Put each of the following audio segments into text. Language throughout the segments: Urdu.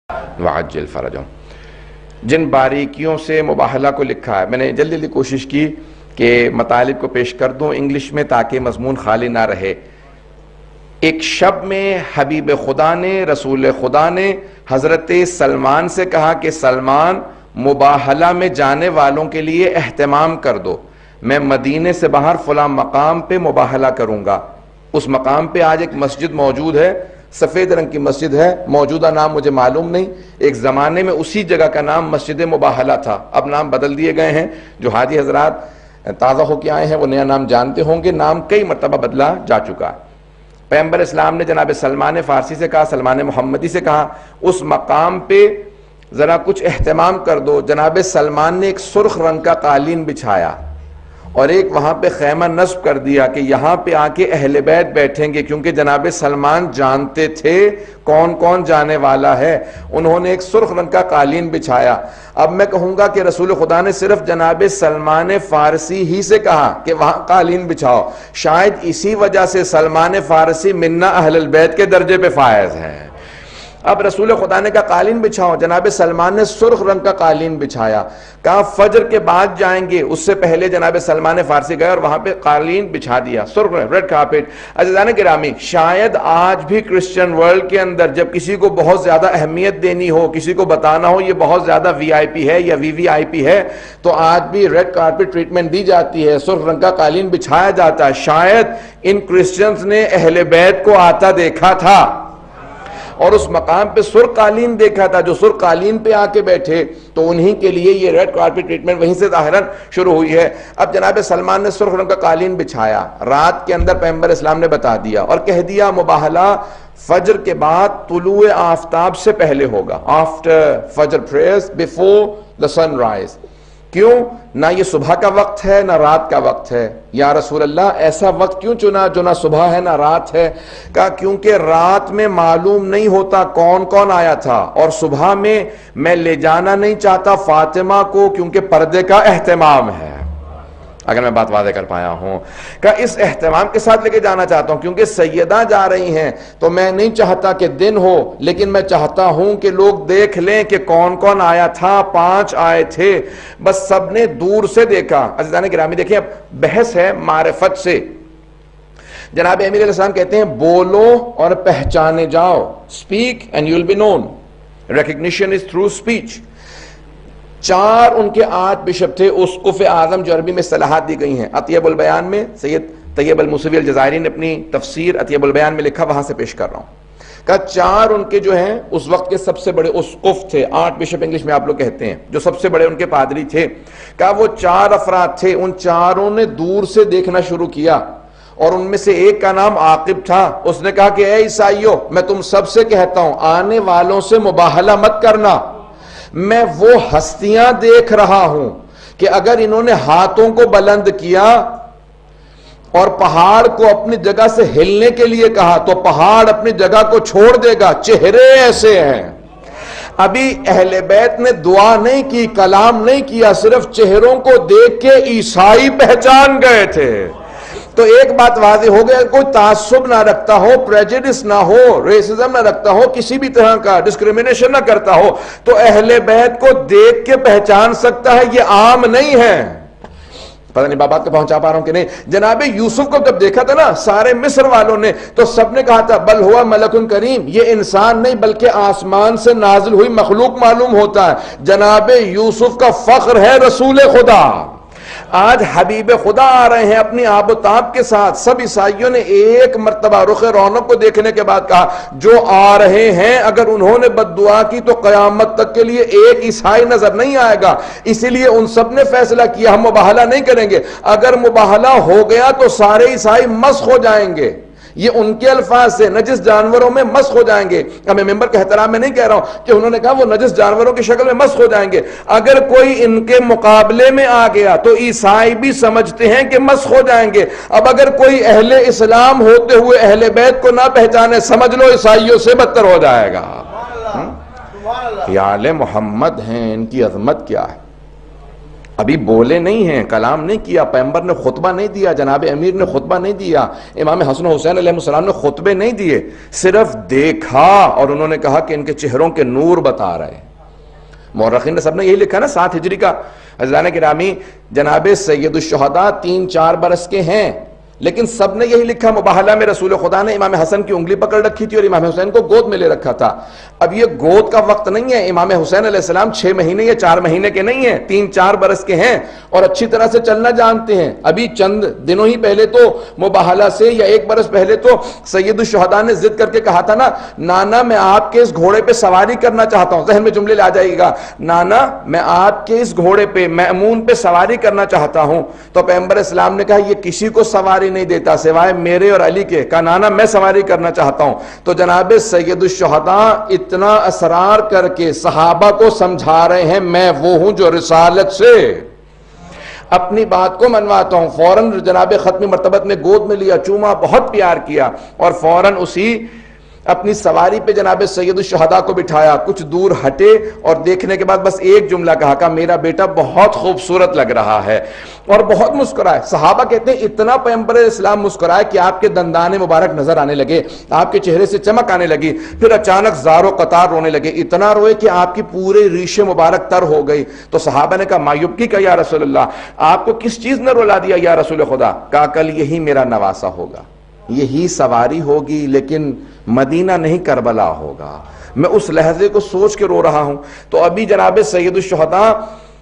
وعجل فرجهم. جن باریکیوں سے مباہلہ کو لکھا ہے، میں نے جلدی جلدی کوشش کی کہ مطالب کو پیش کر دوں انگلش میں تاکہ مضمون خالی نہ رہے. ایک شب میں حبیب خدا نے، رسول خدا نے حضرت سلمان سے کہا کہ سلمان مباہلہ میں جانے والوں کے لیے اہتمام کر دو، میں مدینے سے باہر فلاں مقام پہ مباہلہ کروں گا. اس مقام پہ آج ایک مسجد موجود ہے، سفید رنگ کی مسجد ہے، موجودہ نام مجھے معلوم نہیں. ایک زمانے میں اسی جگہ کا نام مسجد مباہلہ تھا، اب نام بدل دیے گئے ہیں. جو حاجی حضرات تازہ ہو کے آئے ہیں وہ نیا نام جانتے ہوں گے، نام کئی مرتبہ بدلا جا چکا ہے. پیغمبر اسلام نے جناب سلمان فارسی سے کہا، سلمان محمدی سے کہا اس مقام پہ ذرا کچھ اہتمام کر دو. جناب سلمان نے ایک سرخ رنگ کا قالین بچھایا اور ایک وہاں پہ خیمہ نصب کر دیا کہ یہاں پہ آ کے اہل بیت بیٹھیں گے، کیونکہ جناب سلمان جانتے تھے کون کون جانے والا ہے. انہوں نے ایک سرخ رنگ کا قالین بچھایا. اب میں کہوں گا کہ رسول خدا نے صرف جناب سلمان فارسی ہی سے کہا کہ وہاں قالین بچھاؤ، شاید اسی وجہ سے سلمان فارسی منا اہل البیت کے درجے پہ فائز ہیں. اب رسول خدا نے کہا قالین بچھاؤ، جناب سلمان نے سرخ رنگ کا قالین بچھایا. کہا فجر کے بعد جائیں گے، اس سے پہلے جناب سلمان فارسی گئے اور وہاں پہ قالین بچھا دیا، سرخ رنگ، ریڈ کارپیٹ. عزیزان گرامی، شاید آج بھی کرسچن ورلڈ کے اندر جب کسی کو بہت زیادہ اہمیت دینی ہو، کسی کو بتانا ہو یہ بہت زیادہ وی آئی پی ہے یا وی وی آئی پی ہے، تو آج بھی ریڈ کارپیٹ ٹریٹمنٹ دی جاتی ہے، سرخ رنگ کا قالین بچھایا جاتا ہے. شاید ان کرسچنز نے اہل بیت کو آتا دیکھا تھا اور اس مقام پہ سرخ قالین دیکھا تھا. جو سرخ قالین پہ آ کے بیٹھے تو انہی کے لیے یہ ریڈ کارپیٹ ٹریٹمنٹ وہیں سے ظاہراً شروع ہوئی ہے. اب جناب سلمان نے سرخ رنگ کا قالین بچھایا، رات کے اندر پیغمبر اسلام نے بتا دیا اور کہہ دیا مباہلہ فجر کے بعد طلوع آفتاب سے پہلے ہوگا، after Fajr prayers before the sunrise. کیوں؟ نہ یہ صبح کا وقت ہے نہ رات کا وقت ہے. یا رسول اللہ ایسا وقت کیوں چنا جو نہ صبح ہے نہ رات ہے؟ کہا کیونکہ رات میں معلوم نہیں ہوتا کون کون آیا تھا، اور صبح میں لے جانا نہیں چاہتا فاطمہ کو کیونکہ پردے کا اہتمام ہے. اگر میں بات واضح کر پایا ہوں، کہ اس اہتمام کے ساتھ لے کے جانا چاہتا ہوں کیونکہ سیدہ جا رہی ہیں تو میں نہیں چاہتا کہ دن ہو، لیکن میں چاہتا ہوں کہ لوگ دیکھ لیں کہ کون کون آیا تھا. 5 آئے تھے، بس سب نے دور سے دیکھا. عزیزان گرامی دیکھیں، اب بحث ہے معرفت سے. جناب امیر علیہ السلام کہتے ہیں بولو اور پہچانے جاؤ، speak and you'll be known. Recognition is through speech. 4 ان کے 8 بشپ تھے، اسقف اعظم جو عربی میں اصطلاحات دی گئی ہیں. اطیب البیان میں سید طیب الموسوی الجزائری نے اپنی تفسیر اطیب البیان میں لکھا، وہاں سے پیش کر رہا ہوں. کہ 4 ان کے جو ہیں اس وقت کے سب سے بڑے اسقف تھے، 8 بشپ انگلش میں آپ لوگ کہتے ہیں، جو سب سے بڑے ان کے پادری تھے. کہ وہ 4 افراد تھے، ان 4 نے دور سے دیکھنا شروع کیا اور ان میں سے ایک کا نام عاقب تھا. اس نے کہا کہ اے عیسائیو، میں تم سب سے کہتا ہوں آنے والوں سے مباہلہ مت کرنا. میں وہ ہستیاں دیکھ رہا ہوں کہ اگر انہوں نے ہاتھوں کو بلند کیا اور پہاڑ کو اپنی جگہ سے ہلنے کے لیے کہا تو پہاڑ اپنی جگہ کو چھوڑ دے گا. چہرے ایسے ہیں. ابھی اہل بیت نے دعا نہیں کی، کلام نہیں کیا، صرف چہروں کو دیکھ کے عیسائی پہچان گئے تھے. تو ایک بات واضح ہو گیا، کوئی تعصب نہ رکھتا ہو، پریجڈس نہ ہو، ریسزم نہ رکھتا ہو، کسی بھی طرح کا ڈسکریمنیشن نہ کرتا ہو تو اہل بیت کو دیکھ کے پہچان سکتا ہے. یہ عام نہیں ہے. پتہ نہیں بات کو پہنچا پا رہا ہوں کہ نہیں. جناب یوسف کو جب دیکھا تھا نا سارے مصر والوں نے تو سب نے کہا تھا بل ہوا ملک کریم، یہ انسان نہیں بلکہ آسمان سے نازل ہوئی مخلوق معلوم ہوتا ہے. جناب یوسف کا فخر ہے رسول خدا. آج حبیب خدا آ رہے ہیں اپنی آب و تاب کے ساتھ. سب عیسائیوں نے ایک مرتبہ رخ رونق کو دیکھنے کے بعد کہا جو آ رہے ہیں اگر انہوں نے بد دعا کی تو قیامت تک کے لیے ایک عیسائی نظر نہیں آئے گا. اسی لیے ان سب نے فیصلہ کیا ہم مباہلہ نہیں کریں گے. اگر مباہلہ ہو گیا تو سارے عیسائی مسخ ہو جائیں گے. یہ ان کے الفاظ سے نجس جانوروں میں مسخ ہو جائیں گے. میں ممبر کے احترام میں نہیں کہہ رہا ہوں کہ انہوں نے کہا وہ نجس جانوروں کی شکل میں مسخ ہو جائیں گے. اگر کوئی ان کے مقابلے میں آ گیا تو عیسائی بھی سمجھتے ہیں کہ مسخ ہو جائیں گے. اب اگر کوئی اہل اسلام ہوتے ہوئے اہل بیت کو نہ پہچانے سمجھ لو عیسائیوں سے بدتر ہو جائے گا. یہ آل محمد ہیں، ان کی عظمت کیا ہے. ابھی بولے نہیں ہیں، کلام نہیں کیا، پیغمبر نے خطبہ نہیں دیا، جناب امیر نے خطبہ نہیں دیا، امام حسن و حسین علیہ السلام نے خطبے نہیں دیے، صرف دیکھا اور انہوں نے کہا کہ ان کے چہروں کے نور بتا رہے ہیں۔ مورخین نے سب نے یہی لکھا نا 7 ہجری کا۔ عزیزان گرامی، جناب سید الشہداء 3-4 برس کے ہیں، لیکن سب نے یہی لکھا مباہلہ میں رسول خدا نے امام حسن کی انگلی پکڑ رکھی تھی اور امام حسین کو گود میں لے رکھا تھا۔ اب یہ گود کا وقت نہیں ہے، امام حسین علیہ السلام 6 مہینے یا 4 مہینے کے نہیں ہیں، 3-4 برس کے ہیں اور اچھی طرح سے چلنا جانتے ہیں۔ ابھی چند دنوں ہی پہلے تو مباہلہ سے یا 1 برس پہلے تو سید الشہداء نے ضد کر کے کہا تھا نا، نانا میں آپ کے اس گھوڑے پہ سواری کرنا چاہتا ہوں، ذہن میں جملے لے آ جائے گا، نانا میں آپ کے اس گھوڑے پہ مأمون پہ سواری کرنا چاہتا ہوں۔ تو پیغمبر اسلام نے کہا یہ کسی کو سواری نہیں دیتا سوائے میرے اور علی کے، کہا نانا میں سواری کرنا چاہتا ہوں۔ تو جناب سید الشہداء اتنا اصرار کر کے صحابہ کو سمجھا رہے ہیں میں وہ ہوں جو رسالت سے اپنی بات کو منواتا ہوں۔ فوراً جناب ختم مرتبت نے گود میں لیا، چوما، بہت پیار کیا اور فوراً اسی اپنی سواری پہ جناب سید الشہداء کو بٹھایا، کچھ دور ہٹے اور دیکھنے کے بعد بس ایک جملہ کہا میرا بیٹا بہت خوبصورت لگ رہا ہے، اور بہت مسکرائے۔ صحابہ کہتے ہیں اتنا پیغمبر اسلام مسکرائے کہ آپ کے دندان مبارک نظر آنے لگے، آپ کے چہرے سے چمک آنے لگی، پھر اچانک زار و قطار رونے لگے، اتنا روئے کہ آپ کی پورے ریشے مبارک تر ہو گئی۔ تو صحابہ نے کہا مایوبکی کا یا رسول اللہ، آپ کو کس چیز نے رلا دیا یا رسول خدا؟ کہا کل یہی میرا نواسہ ہوگا، یہی سواری ہوگی، لیکن مدینہ نہیں کربلا ہوگا۔ میں اس لحظے کو سوچ کے رو رہا ہوں۔ تو ابھی جناب سید الشہداء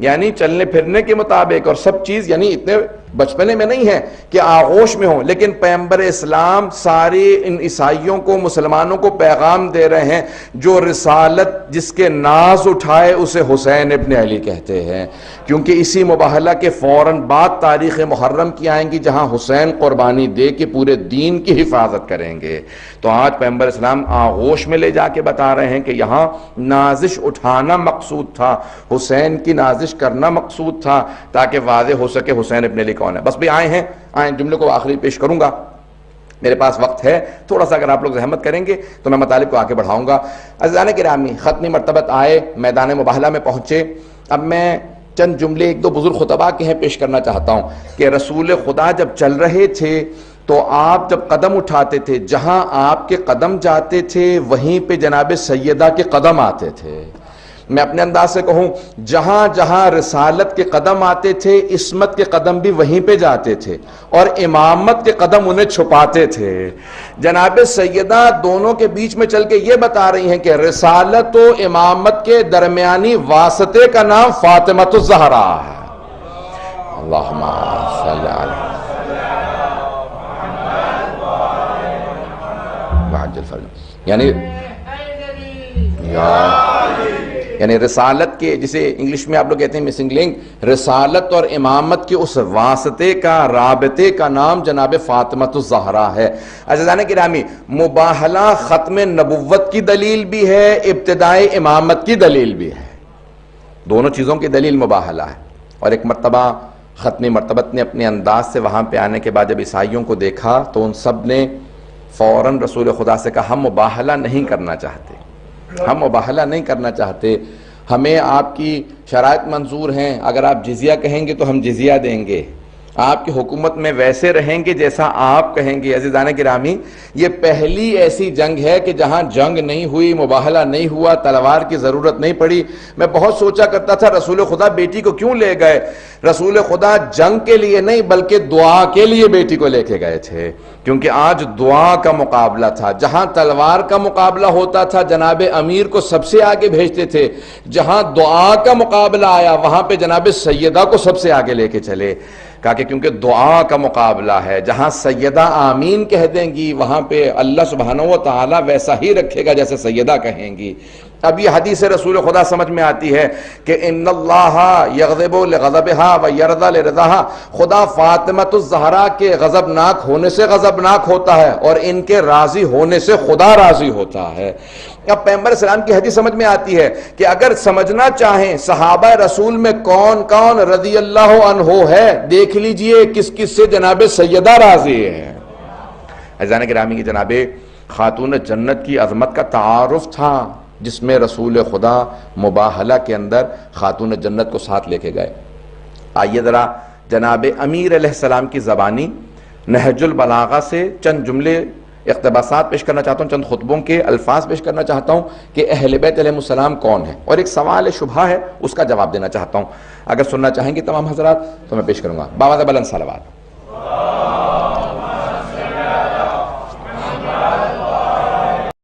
یعنی چلنے پھرنے کے مطابق اور سب چیز یعنی اتنے بچپنے میں نہیں ہے کہ آغوش میں ہوں، لیکن پیغمبر اسلام سارے ان عیسائیوں کو، مسلمانوں کو پیغام دے رہے ہیں جو رسالت جس کے ناز اٹھائے اسے حسین ابن علی کہتے ہیں، کیونکہ اسی مباہلہ کے فوراً بعد تاریخ محرم کی آئیں گی جہاں حسین قربانی دے کے پورے دین کی حفاظت کریں گے۔ تو آج پیغمبر اسلام آغوش میں لے جا کے بتا رہے ہیں کہ یہاں نازش اٹھانا مقصود تھا، حسین کی نازش کرنا مقصود تھا تاکہ واضح ہو سکے حسین ابن علی کون ہے۔ بس بھی آئے جملے کو آخری پیش کروں گا، میرے پاس وقت ہے تھوڑا سا، اگر آپ لوگ زحمت کریں گے تو میں مطالب کو آگے بڑھاؤں گا۔ عزیزان گرامی، ختمی مرتبت آئے، میدان مباہلہ میں پہنچے۔ اب میں چند جملے 1-2 بزرگ خطباء کے ہیں پیش کرنا چاہتا ہوں کہ رسول خدا جب چل رہے تھے تو آپ جب قدم اٹھاتے تھے، جہاں آپ کے قدم جاتے تھے وہیں پہ جناب سیدہ کے قدم آتے تھے۔ میں اپنے انداز سے کہوں، جہاں جہاں رسالت کے قدم آتے تھے عصمت کے قدم بھی وہیں پہ جاتے تھے، اور امامت کے قدم انہیں چھپاتے تھے۔ جناب سیدہ دونوں کے بیچ میں چل کے یہ بتا رہی ہیں کہ رسالت و امامت کے درمیانی واسطے کا نام فاطمۃ الزہرا ہے۔ اللہم صلی علی یعنی رسالت کے، جسے انگلش میں آپ لوگ کہتے ہیں مسنگ لنک، رسالت اور امامت کے اس واسطے کا، رابطے کا نام جناب فاطمۃ الزہرا ہے۔ عزیزان گرامی، مباہلہ ختم نبوت کی دلیل بھی ہے، ابتدائے امامت کی دلیل بھی ہے، دونوں چیزوں کی دلیل مباہلہ ہے۔ اور ایک مرتبہ ختم مرتبت نے اپنے انداز سے وہاں پہ آنے کے بعد جب عیسائیوں کو دیکھا تو ان سب نے فوراً رسول خدا سے کہا ہم مباہلہ نہیں کرنا چاہتے، ہم مباہلہ نہیں کرنا چاہتے، ہمیں آپ کی شرائط منظور ہیں، اگر آپ جزیہ کہیں گے تو ہم جزیہ دیں گے، آپ کی حکومت میں ویسے رہیں گے جیسا آپ کہیں گے۔ عزیزان گرامی، یہ پہلی ایسی جنگ ہے کہ جہاں جنگ نہیں ہوئی، مباہلہ نہیں ہوا، تلوار کی ضرورت نہیں پڑی۔ میں بہت سوچا کرتا تھا رسول خدا بیٹی کو کیوں لے گئے؟ رسول خدا جنگ کے لیے نہیں بلکہ دعا کے لیے بیٹی کو لے کے گئے تھے، کیونکہ آج دعا کا مقابلہ تھا۔ جہاں تلوار کا مقابلہ ہوتا تھا جناب امیر کو سب سے آگے بھیجتے تھے، جہاں دعا کا مقابلہ آیا وہاں پہ جناب سیدہ کو سب سے آگے لے کے چلے، کہا کہ کیونکہ دعا کا مقابلہ ہے، جہاں سیدہ آمین کہہ دیں گی وہاں پہ اللہ سبحانہ و تعالی ویسا ہی رکھے گا جیسے سیدہ کہیں گی۔ اب یہ حدیث رسول خدا سمجھ میں آتی ہے کہ ان اللہ یغضب لغضبہا و یرضی لرضاہا، خدا فاطمۃ الزہرا کے غضبناک ہونے سے غضبناک ہوتا ہے اور ان کے راضی ہونے سے خدا راضی ہوتا ہے۔ اب پیغمبر اسلام کی حدیث سمجھ میں آتی ہے کہ اگر سمجھنا چاہیں صحابہ رسول میں کون کون رضی اللہ عنہ ہے، دیکھ لیجئے کس کس سے جناب سیدہ راضی ہے۔ عزیزان گرامی، کی جناب خاتون جنت کی عظمت کا تعارف تھا جس میں رسول خدا مباہلہ کے اندر خاتون جنت کو ساتھ لے کے گئے۔ آئیے ذرا جناب امیر علیہ السلام کی زبانی نہج البلاغہ سے چند جملے اقتباسات پیش کرنا چاہتا ہوں، چند خطبوں کے الفاظ پیش کرنا چاہتا ہوں کہ اہل بیت علیہ السلام کون ہیں، اور ایک سوال شبہ ہے اس کا جواب دینا چاہتا ہوں۔ اگر سننا چاہیں گے تمام حضرات تو میں پیش کروں گا۔ باوازہ بلند صلوات۔